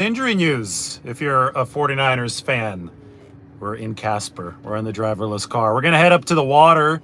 Injury news, if you're a 49ers fan. We're in Casper. We're in the driverless car. We're going to head up to the water.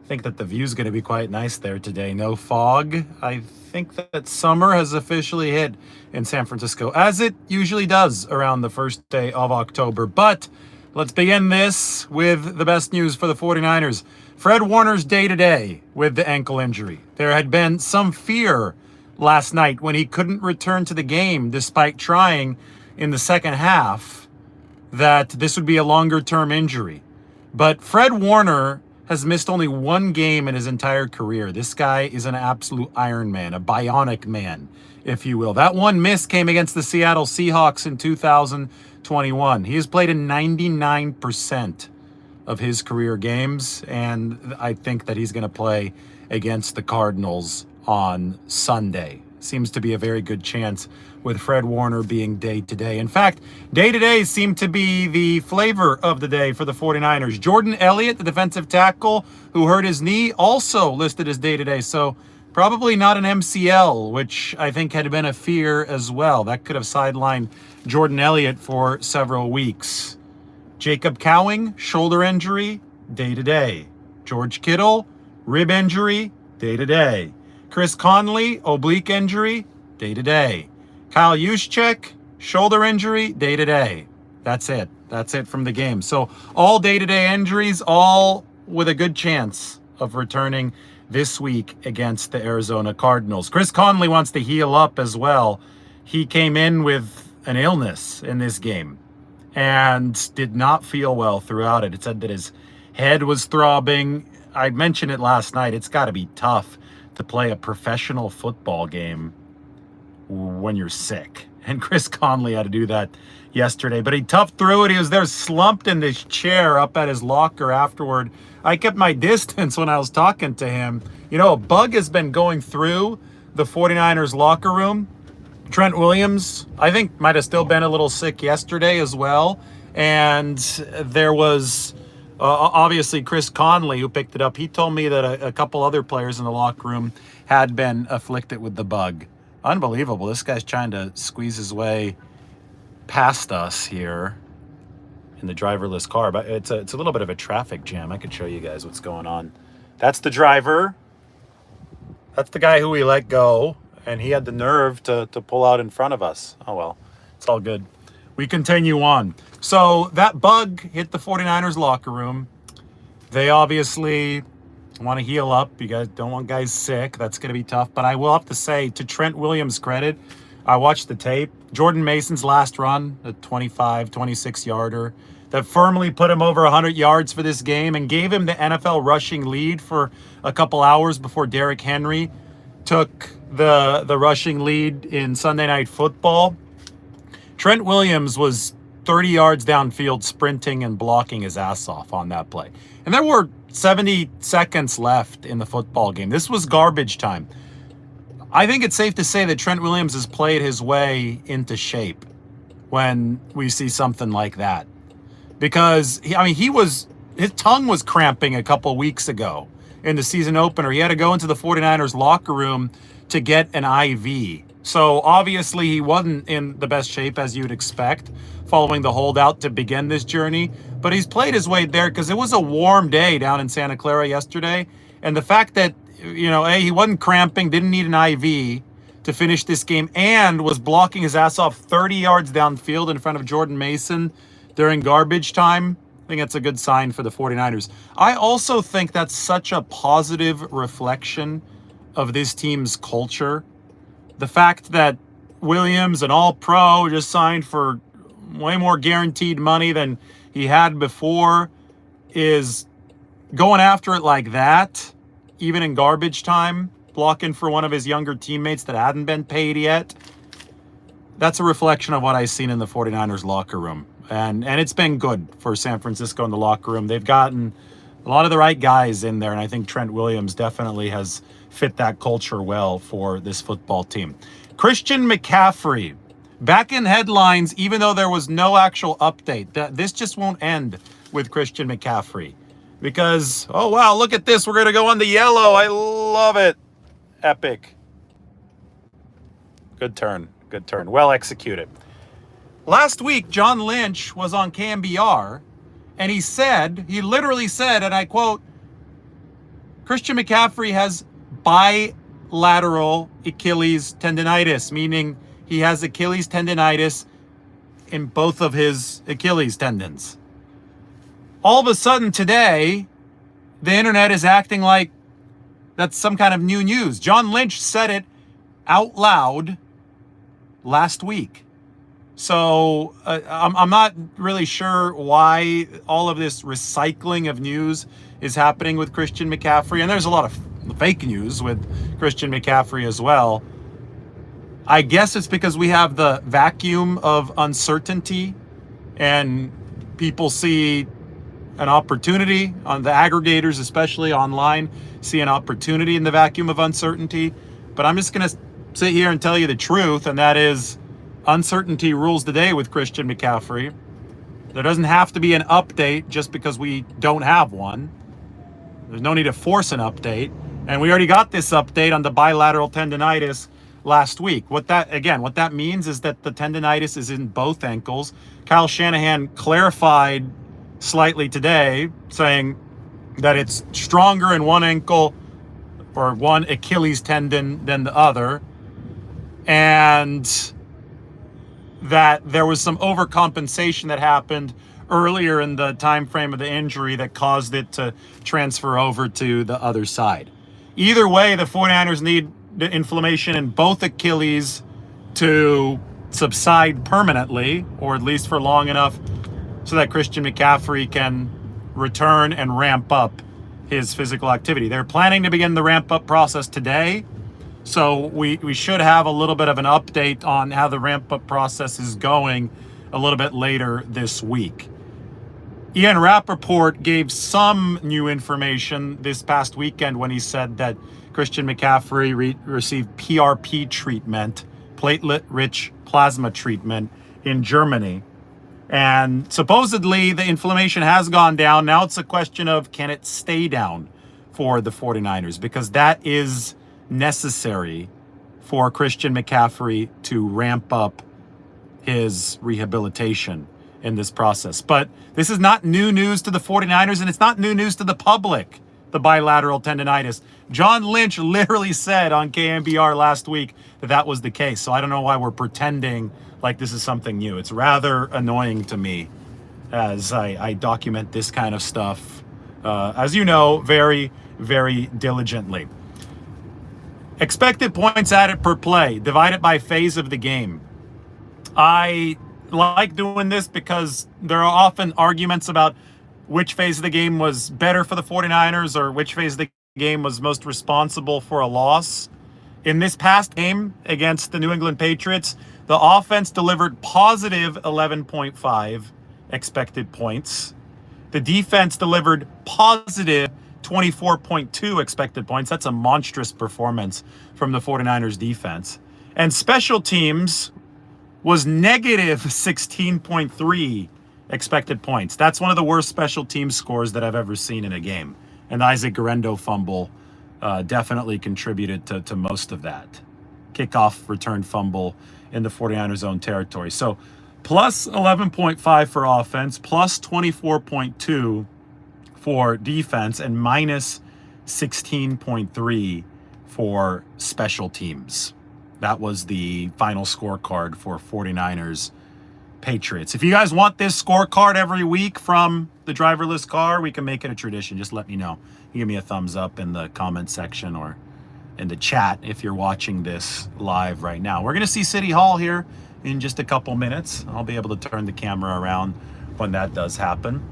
I think that the view's going to be quite nice there today. No fog. I think that summer has officially hit in San Francisco, as it usually does around the first day of October. But let's begin this with the best news for the 49ers. Fred Warner's day-to-day with the ankle injury. There had been some fear last night when he couldn't return to the game despite trying in the second half that this would be a longer-term injury. But Fred Warner has missed only one game in his entire career. This guy is an absolute Iron Man, a bionic man, if you will. That one miss came against the Seattle Seahawks in 2021. He has played in 99% of his career games, and I think that he's going to play against the Cardinals on Sunday. Seems to be a very good chance with Fred Warner being day-to-day. In fact, day-to-day seemed to be the flavor of the day for the 49ers. Jordan Elliott, the defensive tackle who hurt his knee, also listed as day-to-day. So probably not an MCL, which I think had been a fear as well. That could have sidelined Jordan Elliott for several weeks. Jacob Cowing, shoulder injury, day-to-day. George Kittle, rib injury, day-to-day. Chris Conley, oblique injury, day-to-day. Kyle Juszczyk, shoulder injury, day-to-day. That's it. That's it from the game. So all day-to-day injuries, all with a good chance of returning this week against the Arizona Cardinals. Chris Conley wants to heal up as well. He came in with an illness in this game and did not feel well throughout it. It said that his head was throbbing. I mentioned it last night. It's got to be tough to play a professional football game when you're sick. And Chris Conley had to do that yesterday, but he toughed through it. He was there slumped in this chair up at his locker afterward. I kept my distance when I was talking to him. You know, a bug has been going through the 49ers locker room. Trent Williams, I think, might have still been a little sick yesterday as well. And there was obviously Chris Conley who picked it up. He told me that a couple other players in the locker room had been afflicted with the bug. Unbelievable. This guy's trying to squeeze his way past us here in the driverless car. But it's a little bit of a traffic jam. I could show you guys what's going on. That's the driver. That's the guy who we let go. And he had the nerve to pull out in front of us. Oh, well, it's all good. We continue on. So that bug hit the 49ers locker room. They obviously want to heal up. You guys don't want guys sick. That's going to be tough. But I will have to say, to Trent Williams' credit, I watched the tape. Jordan Mason's last run, a 25, 26-yarder, that firmly put him over 100 yards for this game and gave him the NFL rushing lead for a couple hours before Derrick Henry took the rushing lead in Sunday Night Football. Trent Williams was 30 yards downfield sprinting and blocking his ass off on that play. And there were 70 seconds left in the football game. This was garbage time. I think it's safe to say that Trent Williams has played his way into shape when we see something like that. Because, his tongue was cramping a couple weeks ago in the season opener. He had to go into the 49ers locker room to get an IV. So obviously he wasn't in the best shape as you'd expect following the holdout to begin this journey. But he's played his way there because it was a warm day down in Santa Clara yesterday. And the fact that, he wasn't cramping, didn't need an IV to finish this game, and was blocking his ass off 30 yards downfield in front of Jordan Mason during garbage time, I think that's a good sign for the 49ers. I also think that's such a positive reflection of this team's culture. The fact that Williams, an all-pro, just signed for way more guaranteed money than he had before, is going after it like that, even in garbage time, blocking for one of his younger teammates that hadn't been paid yet. That's a reflection of what I've seen in the 49ers locker room. And it's been good for San Francisco in the locker room. They've gotten a lot of the right guys in there, and I think Trent Williams definitely has fit that culture well for this football team. Christian McCaffrey, back in headlines, even though there was no actual update. This just won't end with Christian McCaffrey because, oh, wow, look at this. We're going to go on the yellow. I love it. Epic. Good turn. Well executed. Last week, John Lynch was on KMBR, and he literally said, and I quote, Christian McCaffrey has bilateral Achilles tendonitis, meaning he has Achilles tendonitis in both of his Achilles tendons. All of a sudden today, the internet is acting like that's some kind of new news. John Lynch said it out loud last week. So I'm not really sure why all of this recycling of news is happening with Christian McCaffrey. And there's a lot of fake news with Christian McCaffrey as well. I guess it's because we have the vacuum of uncertainty and people see an opportunity on the aggregators, especially online, see an opportunity in the vacuum of uncertainty. But I'm just going to sit here and tell you the truth, and that is uncertainty rules the day with Christian McCaffrey. There doesn't have to be an update just because we don't have one. There's no need to force an update. And we already got this update on the bilateral tendonitis last week. What that means is that the tendonitis is in both ankles. Kyle Shanahan clarified slightly today, saying that it's stronger in one ankle or one Achilles tendon than the other. And that there was some overcompensation that happened earlier in the time frame of the injury that caused it to transfer over to the other side. Either way, the 49ers need the inflammation in both Achilles to subside permanently, or at least for long enough so that Christian McCaffrey can return and ramp up his physical activity. They're planning to begin the ramp-up process today. So we should have a little bit of an update on how the ramp-up process is going a little bit later this week. Ian Rappaport gave some new information this past weekend when he said that Christian McCaffrey received PRP treatment, platelet-rich plasma treatment, in Germany. And supposedly the inflammation has gone down. Now it's a question of, can it stay down for the 49ers? Because that is necessary for Christian McCaffrey to ramp up his rehabilitation in this process. But this is not new news to the 49ers, and it's not new news to the public, the bilateral tendonitis. John Lynch literally said on KMBR last week that that was the case. So I don't know why we're pretending like this is something new. It's rather annoying to me as I document this kind of stuff, as you know, very, very diligently. Expected points added per play, divided by phase of the game. I like doing this because there are often arguments about which phase of the game was better for the 49ers or which phase of the game was most responsible for a loss. In this past game against the New England Patriots, the offense delivered positive 11.5 expected points. The defense delivered positive 24.2 expected points. That's a monstrous performance from the 49ers defense. And special teams was negative 16.3 expected points. That's one of the worst special team scores that I've ever seen in a game. And the Isaac Guerendo fumble definitely contributed to most of that. Kickoff return fumble in the 49ers own territory. So plus 11.5 for offense, plus 24.2 for defense, and minus 16.3 for special teams. That was the final scorecard for 49ers Patriots. If you guys want this scorecard every week from the driverless car, we can make it a tradition. Just let me know. You give me a thumbs up in the comment section or in the chat if you're watching this live right now. We're going to see City Hall here in just a couple minutes. I'll be able to turn the camera around when that does happen.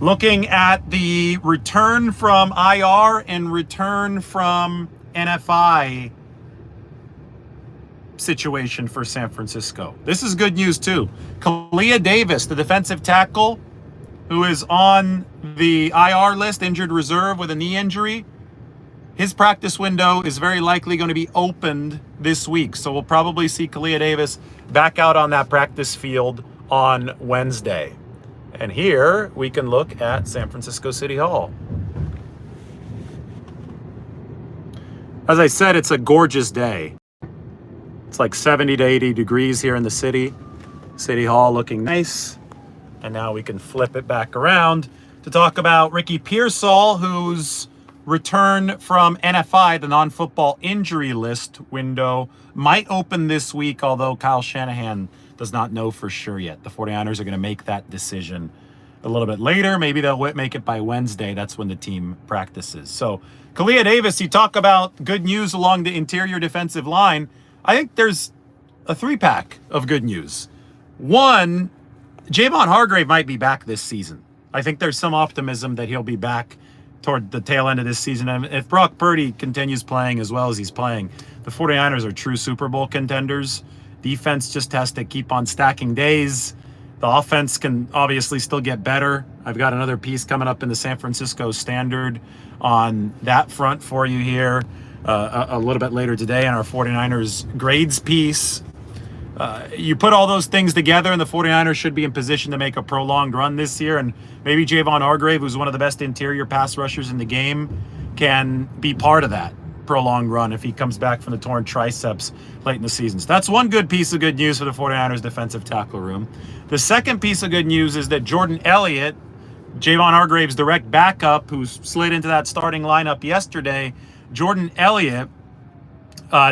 Looking at the return from IR and return from NFI situation for San Francisco. This is good news too. Kalia Davis, the defensive tackle who is on the IR list, injured reserve with a knee injury, his practice window is very likely going to be opened this week. So we'll probably see Kalia Davis back out on that practice field on Wednesday. And here we can look at San Francisco City Hall. As I said, it's a gorgeous day. It's like 70 to 80 degrees here in the city. City Hall looking nice. And now we can flip it back around to talk about Ricky Pearsall, whose return from NFI, the non-football injury list window, might open this week, although Kyle Shanahan does not know for sure yet. The 49ers are going to make that decision a little bit later. Maybe they'll make it by Wednesday. That's when the team practices. So, Kalia Davis, you talk about good news along the interior defensive line. I think there's a 3-pack of good news. One, Javon Hargrave might be back this season. I think there's some optimism that he'll be back toward the tail end of this season. And if Brock Purdy continues playing as well as he's playing, the 49ers are true Super Bowl contenders. Defense just has to keep on stacking days. The offense can obviously still get better. I've got another piece coming up in the San Francisco Standard on that front for you here a little bit later today in our 49ers grades piece. You put all those things together and the 49ers should be in position to make a prolonged run this year. And maybe Javon Hargrave, who's one of the best interior pass rushers in the game, can be part of that prolonged run if he comes back from the torn triceps late in the season. So that's one good piece of good news for the 49ers defensive tackle room. The second piece of good news is that Jordan Elliott, Javon Hargrave's direct backup, who slid into that starting lineup yesterday, Jordan Elliott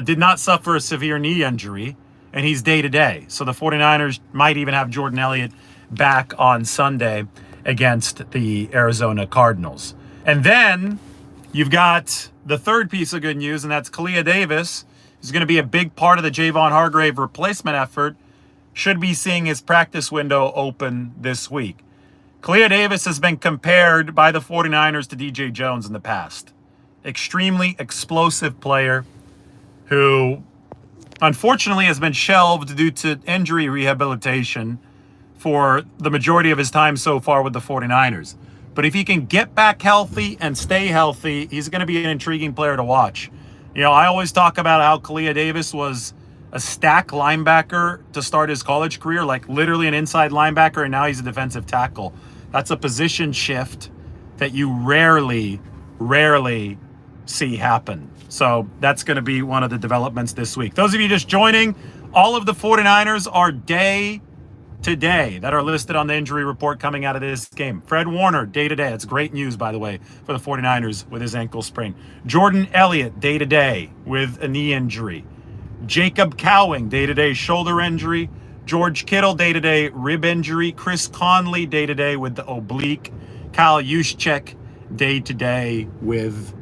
did not suffer a severe knee injury, and he's day-to-day. So the 49ers might even have Jordan Elliott back on Sunday against the Arizona Cardinals. And then you've got the third piece of good news, and that's Kalia Davis, who's going to be a big part of the Javon Hargrave replacement effort, should be seeing his practice window open this week. Kalia Davis has been compared by the 49ers to DJ Jones in the past. Extremely explosive player who unfortunately has been shelved due to injury rehabilitation for the majority of his time so far with the 49ers. But if he can get back healthy and stay healthy, he's going to be an intriguing player to watch. You know, I always talk about how Kalia Davis was a stack linebacker to start his college career, like literally an inside linebacker, and now he's a defensive tackle. That's a position shift that you rarely see happen. So that's going to be one of the developments this week. Those of you just joining, all of the 49ers are day to day that are listed on the injury report coming out of this game. Fred Warner, day to day. That's great news, by the way, for the 49ers with his ankle sprain. Jordan Elliott, day to day with a knee injury. Jacob Cowing, day to day shoulder injury. George Kittle, day to day rib injury. Chris Conley, day to day with the oblique. Kyle Juszczyk, day to day with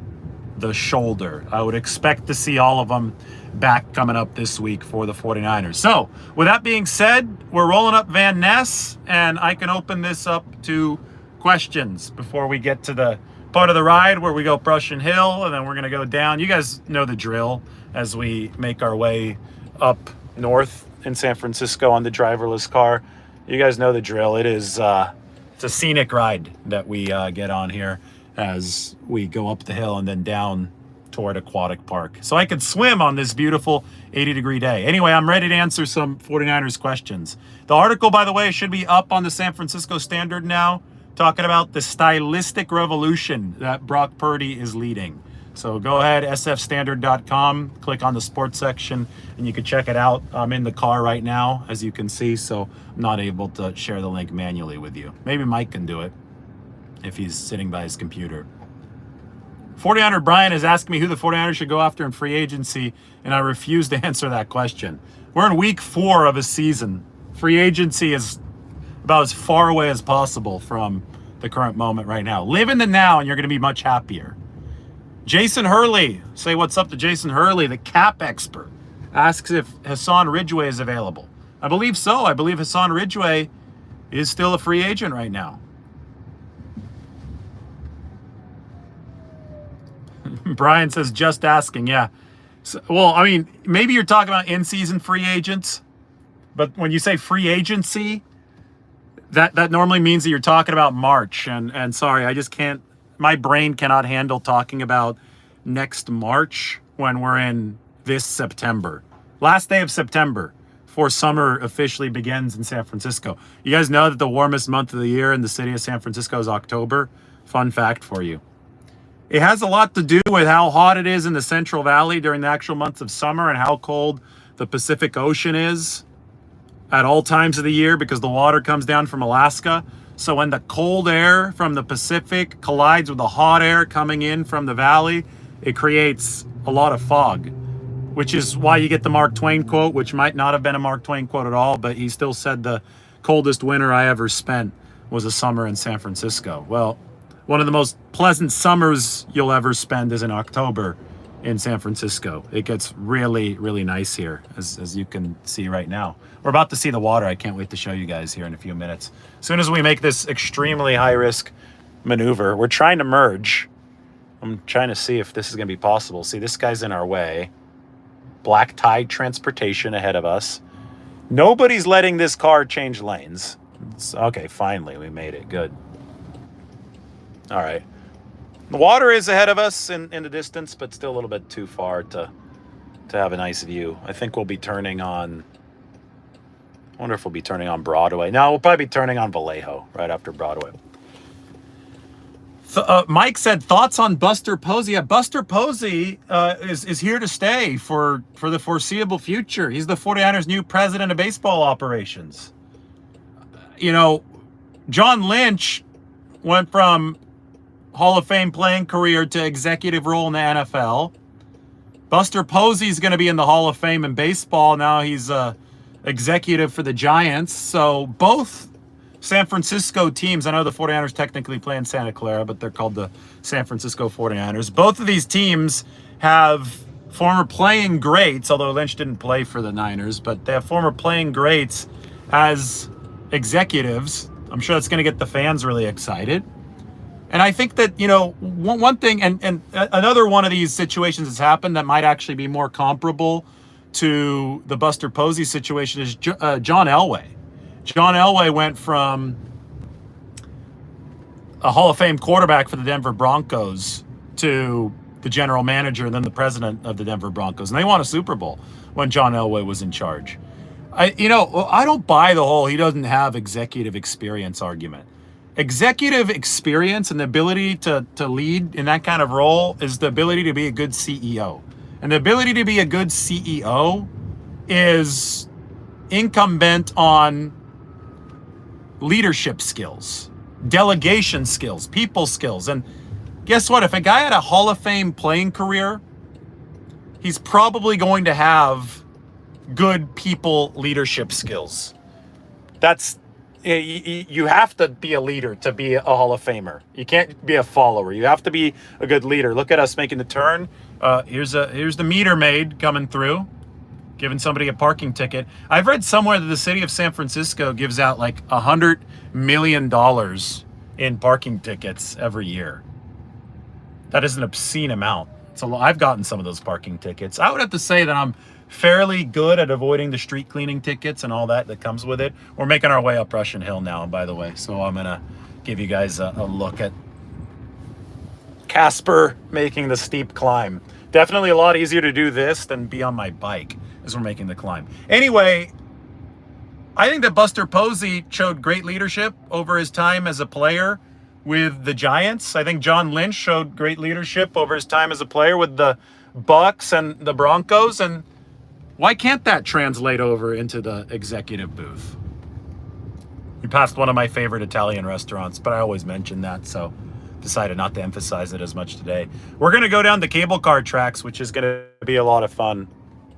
the shoulder. I would expect to see all of them back coming up this week for the 49ers. So with that being said, we're rolling up Van Ness, and I can open this up to questions before we get to the part of the ride where we go Prussian Hill, and then we're going to go down. You guys know the drill as we make our way up north in San Francisco on the driverless car. You guys know the drill. It is it's a scenic ride that we get on here as we go up the hill and then down toward Aquatic Park. So I could swim on this beautiful 80-degree day. Anyway, I'm ready to answer some 49ers questions. The article, by the way, should be up on the San Francisco Standard now, talking about the stylistic revolution that Brock Purdy is leading. So go ahead, sfstandard.com, click on the sports section, and you can check it out. I'm in the car right now, as you can see, so I'm not able to share the link manually with you. Maybe Mike can do it if he's sitting by his computer. 49er Brian is asking me who the 49ers should go after in free agency, and I refuse to answer that question. We're in week 4 of a season. Free agency is about as far away as possible from the current moment right now. Live in the now, and you're going to be much happier. Jason Hurley, say what's up to Jason Hurley, the cap expert, asks if Hassan Ridgeway is available. I believe so. I believe Hassan Ridgeway is still a free agent right now. Brian says, just asking. Yeah. So, well, I mean, maybe you're talking about in-season free agents, but when you say free agency, that normally means that you're talking about March. And sorry, I just can't, my brain cannot handle talking about next March when we're in this September. Last day of September before summer officially begins in San Francisco. You guys know that the warmest month of the year in the city of San Francisco is October. Fun fact for you. It has a lot to do with how hot it is in the Central Valley during the actual months of summer and how cold the Pacific Ocean is at all times of the year because the water comes down from Alaska. So when the cold air from the Pacific collides with the hot air coming in from the valley, it creates a lot of fog, which is why you get the Mark Twain quote, which might not have been a Mark Twain quote at all, but he still said the coldest winter I ever spent was a summer in San Francisco. Well, one of the most pleasant summers you'll ever spend is in October in San Francisco. It gets really, really nice here, as you can see right now. We're about to see the water. I can't wait to show you guys here in a few minutes. As soon as we make this extremely high-risk maneuver, we're trying to merge. I'm trying to see if this is going to be possible. See, this guy's in our way. Black tide transportation ahead of us. Nobody's letting this car change lanes. Okay, finally, we made it. Good. All right. The water is ahead of us in the distance, but still a little bit too far to have a nice view. I think we'll be turning on... I wonder if we'll be turning on Broadway. No, we'll probably be turning on Vallejo right after Broadway. Mike said, thoughts on Buster Posey? Yeah, Buster Posey is here to stay for the foreseeable future. He's the 49ers' new president of baseball operations. You know, John Lynch went from Hall of Fame playing career to executive role in the NFL. Buster Posey's going to be in the Hall of Fame in baseball. Now he's executive for the Giants. So both San Francisco teams, I know the 49ers technically play in Santa Clara, but they're called the San Francisco 49ers. Both of these teams have former playing greats, although Lynch didn't play for the Niners, but they have former playing greats as executives. I'm sure that's going to get the fans really excited. And I think that, you know, one thing, and another one of these situations that's happened that might actually be more comparable to the Buster Posey situation is John Elway. John Elway went from a Hall of Fame quarterback for the Denver Broncos to the general manager and then the president of the Denver Broncos. And they won a Super Bowl when John Elway was in charge. I don't buy the whole he doesn't have executive experience argument. Executive experience and the ability to lead in that kind of role is the ability to be a good CEO. And the ability to be a good CEO is incumbent on leadership skills, delegation skills, people skills. And guess what? If a guy had a Hall of Fame playing career, he's probably going to have good people leadership skills. You have to be a leader to be a Hall of Famer. You can't be a follower. You have to be a good leader. Look at us making the turn. Here's the meter maid coming through, giving somebody a parking ticket. I've read somewhere that the city of San Francisco gives out like $100 million in parking tickets every year. That is an obscene amount. So I've gotten some of those parking tickets. I would have to say that I'm fairly good at avoiding the street cleaning tickets and all that comes with it. We're making our way up Russian Hill now, by the way. So I'm going to give you guys a look at Casper making the steep climb. Definitely a lot easier to do this than be on my bike as we're making the climb. Anyway, I think that Buster Posey showed great leadership over his time as a player with the Giants. I think John Lynch showed great leadership over his time as a player with the Bucks and the Broncos. And why can't that translate over into the executive booth? We passed one of my favorite Italian restaurants, but I always mention that, so decided not to emphasize it as much today. We're going to go down the cable car tracks, which is going to be a lot of fun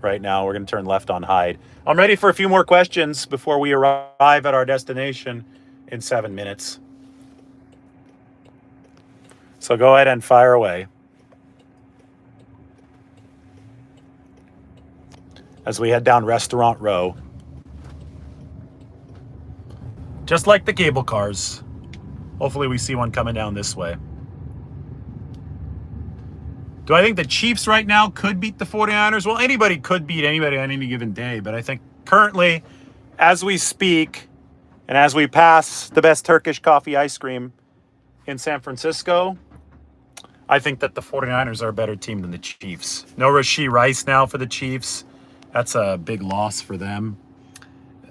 right now. We're going to turn left on Hyde. I'm ready for a few more questions before we arrive at our destination in 7 minutes. So go ahead and fire away. As we head down Restaurant Row. Just like the cable cars. Hopefully we see one coming down this way. Do I think the Chiefs right now could beat the 49ers? Well, anybody could beat anybody on any given day, but I think currently, as we speak, and as we pass the best Turkish coffee ice cream in San Francisco, I think that the 49ers are a better team than the Chiefs. No Rashee Rice now for the Chiefs. That's a big loss for them.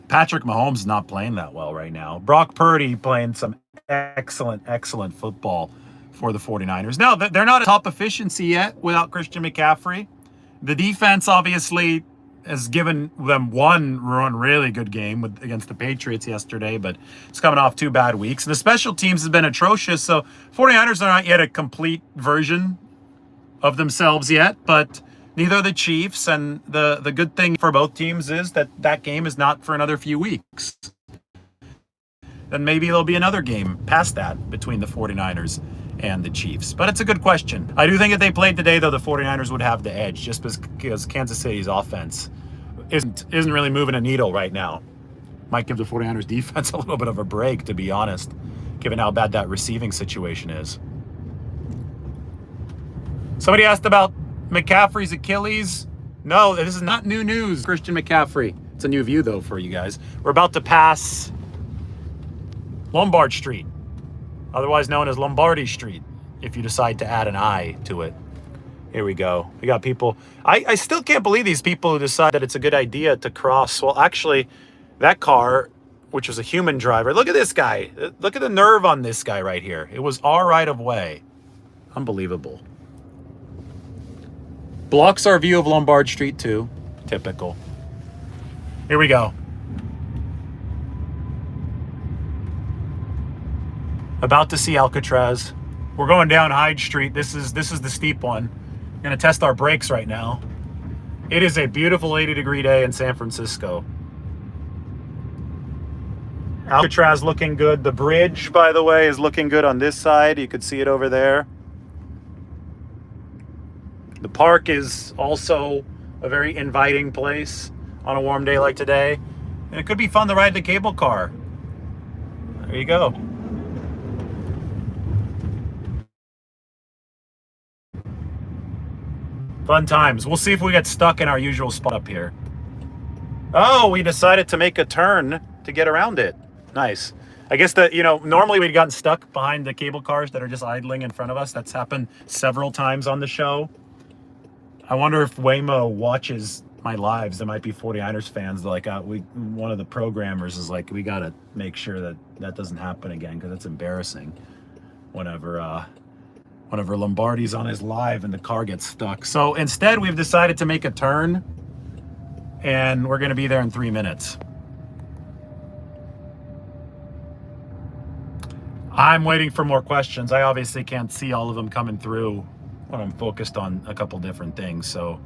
Patrick Mahomes is not playing that well right now. Brock Purdy playing some excellent football for the 49ers. Now, they're not at top efficiency yet without Christian McCaffrey. The defense obviously has given them one really good game against the Patriots yesterday, but it's coming off 2 bad weeks. And the special teams has been atrocious, so 49ers are not yet a complete version of themselves yet, but neither are the Chiefs. And the good thing for both teams is that game is not for another few weeks. Then maybe there'll be another game past that between the 49ers and the Chiefs. But it's a good question. I do think if they played today, though, the 49ers would have the edge just because Kansas City's offense isn't really moving a needle right now. Might give the 49ers defense a little bit of a break, to be honest, given how bad that receiving situation is. Somebody asked about McCaffrey's Achilles. No, this is not new news. Christian McCaffrey. It's a new view, though, for you guys. We're about to pass Lombard Street, otherwise known as Lombardi Street, if you decide to add an I to it. Here we go. We got people. I still can't believe these people who decide that it's a good idea to cross. Well, actually, that car, which was a human driver, look at this guy. Look at the nerve on this guy right here. It was our right of way. Unbelievable. Blocks our view of Lombard Street, too. Typical. Here we go. About to see Alcatraz. We're going down Hyde Street. This is the steep one. Gonna test our brakes right now. It is a beautiful 80-degree day in San Francisco. Alcatraz looking good. The bridge, by the way, is looking good on this side. You could see it over there. The park is also a very inviting place on a warm day like today. And it could be fun to ride the cable car. There you go. Fun times. We'll see if we get stuck in our usual spot up here. Oh, we decided to make a turn to get around it. Nice. I guess that, normally we'd gotten stuck behind the cable cars that are just idling in front of us. That's happened several times on the show. I wonder if Waymo watches my lives. There might be 49ers fans one of the programmers is like, we got to make sure that doesn't happen again, because it's embarrassing whenever Lombardi's on his live and the car gets stuck. So instead, we've decided to make a turn, and we're going to be there in 3 minutes. I'm waiting for more questions. I obviously can't see all of them coming through when I'm focused on a couple different things, so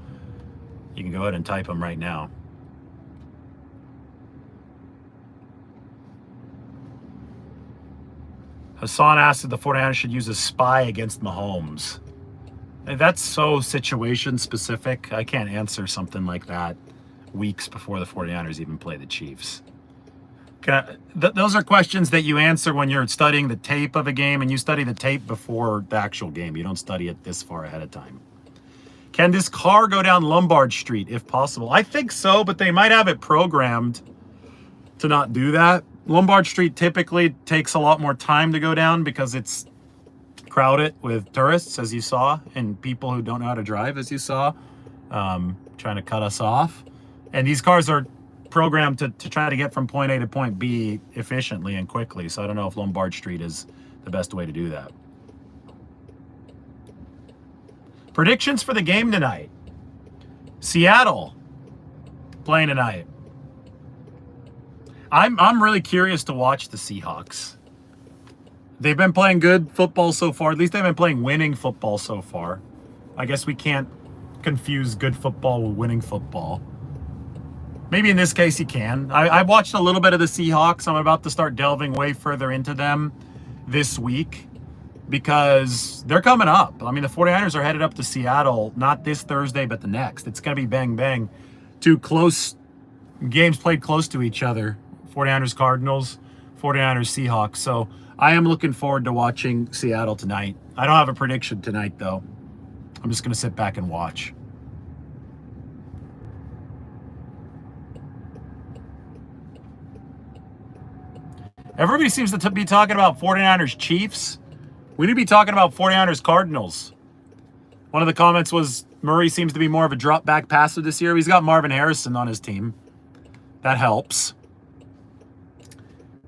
you can go ahead and type them right now. Hassan asked if the 49ers should use a spy against Mahomes. That's so situation specific. I can't answer something like that weeks before the 49ers even play the Chiefs. Those are questions that you answer when you're studying the tape of a game, and you study the tape before the actual game. You don't study it this far ahead of time. Can this car go down Lombard Street if possible? I think so, but they might have it programmed to not do that. Lombard Street typically takes a lot more time to go down because it's crowded with tourists, as you saw, and people who don't know how to drive, as you saw, trying to cut us off. And these cars are programmed to try to get from point A to point B efficiently and quickly. So I don't know if Lombard Street is the best way to do that. Predictions for the game tonight. Seattle playing tonight. I'm really curious to watch the Seahawks. They've been playing good football so far. At least they've been playing winning football so far. I guess we can't confuse good football with winning football. Maybe in this case you can. I've watched a little bit of the Seahawks. I'm about to start delving way further into them this week because they're coming up. I mean, the 49ers are headed up to Seattle, not this Thursday, but the next. It's going to be bang, bang. Two close games played close to each other. 49ers Cardinals, 49ers Seahawks. So I am looking forward to watching Seattle tonight. I don't have a prediction tonight, though. I'm just going to sit back and watch. Everybody seems to be talking about 49ers Chiefs. We need to be talking about 49ers Cardinals. One of the comments was Murray seems to be more of a drop back passer this year. He's got Marvin Harrison on his team. That helps.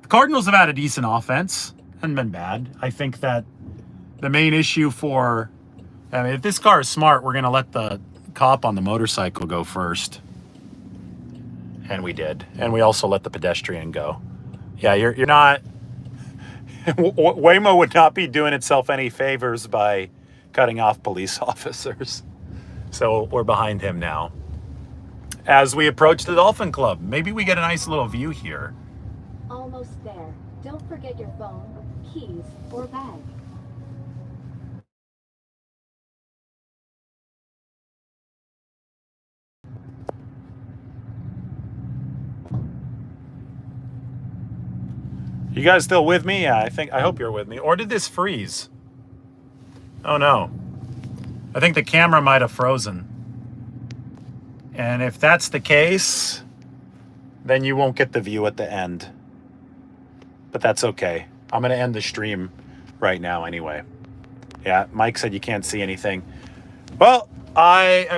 The Cardinals have had a decent offense. Hasn't been bad. I think that the main issue if this car is smart, we're going to let the cop on the motorcycle go first. And we did. And we also let the pedestrian go. Yeah, you're not... Waymo would not be doing itself any favors by cutting off police officers. So we're behind him now. As we approach the Dolphin Club, maybe we get a nice little view here. Almost there. Don't forget your phone, keys, or bag. You guys still with me? Yeah, I hope you're with me. Or did this freeze? Oh no. I think the camera might have frozen. And if that's the case, then you won't get the view at the end. But that's okay. I'm going to end the stream right now anyway. Yeah, Mike said you can't see anything. Well,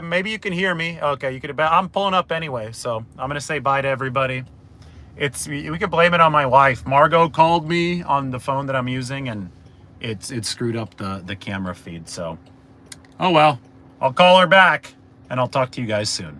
maybe you can hear me. Okay, you could. I'm pulling up anyway, so I'm going to say bye to everybody. We could blame it on my wife. Margot called me on the phone that I'm using, and it screwed up the camera feed. So, oh well. I'll call her back, and I'll talk to you guys soon.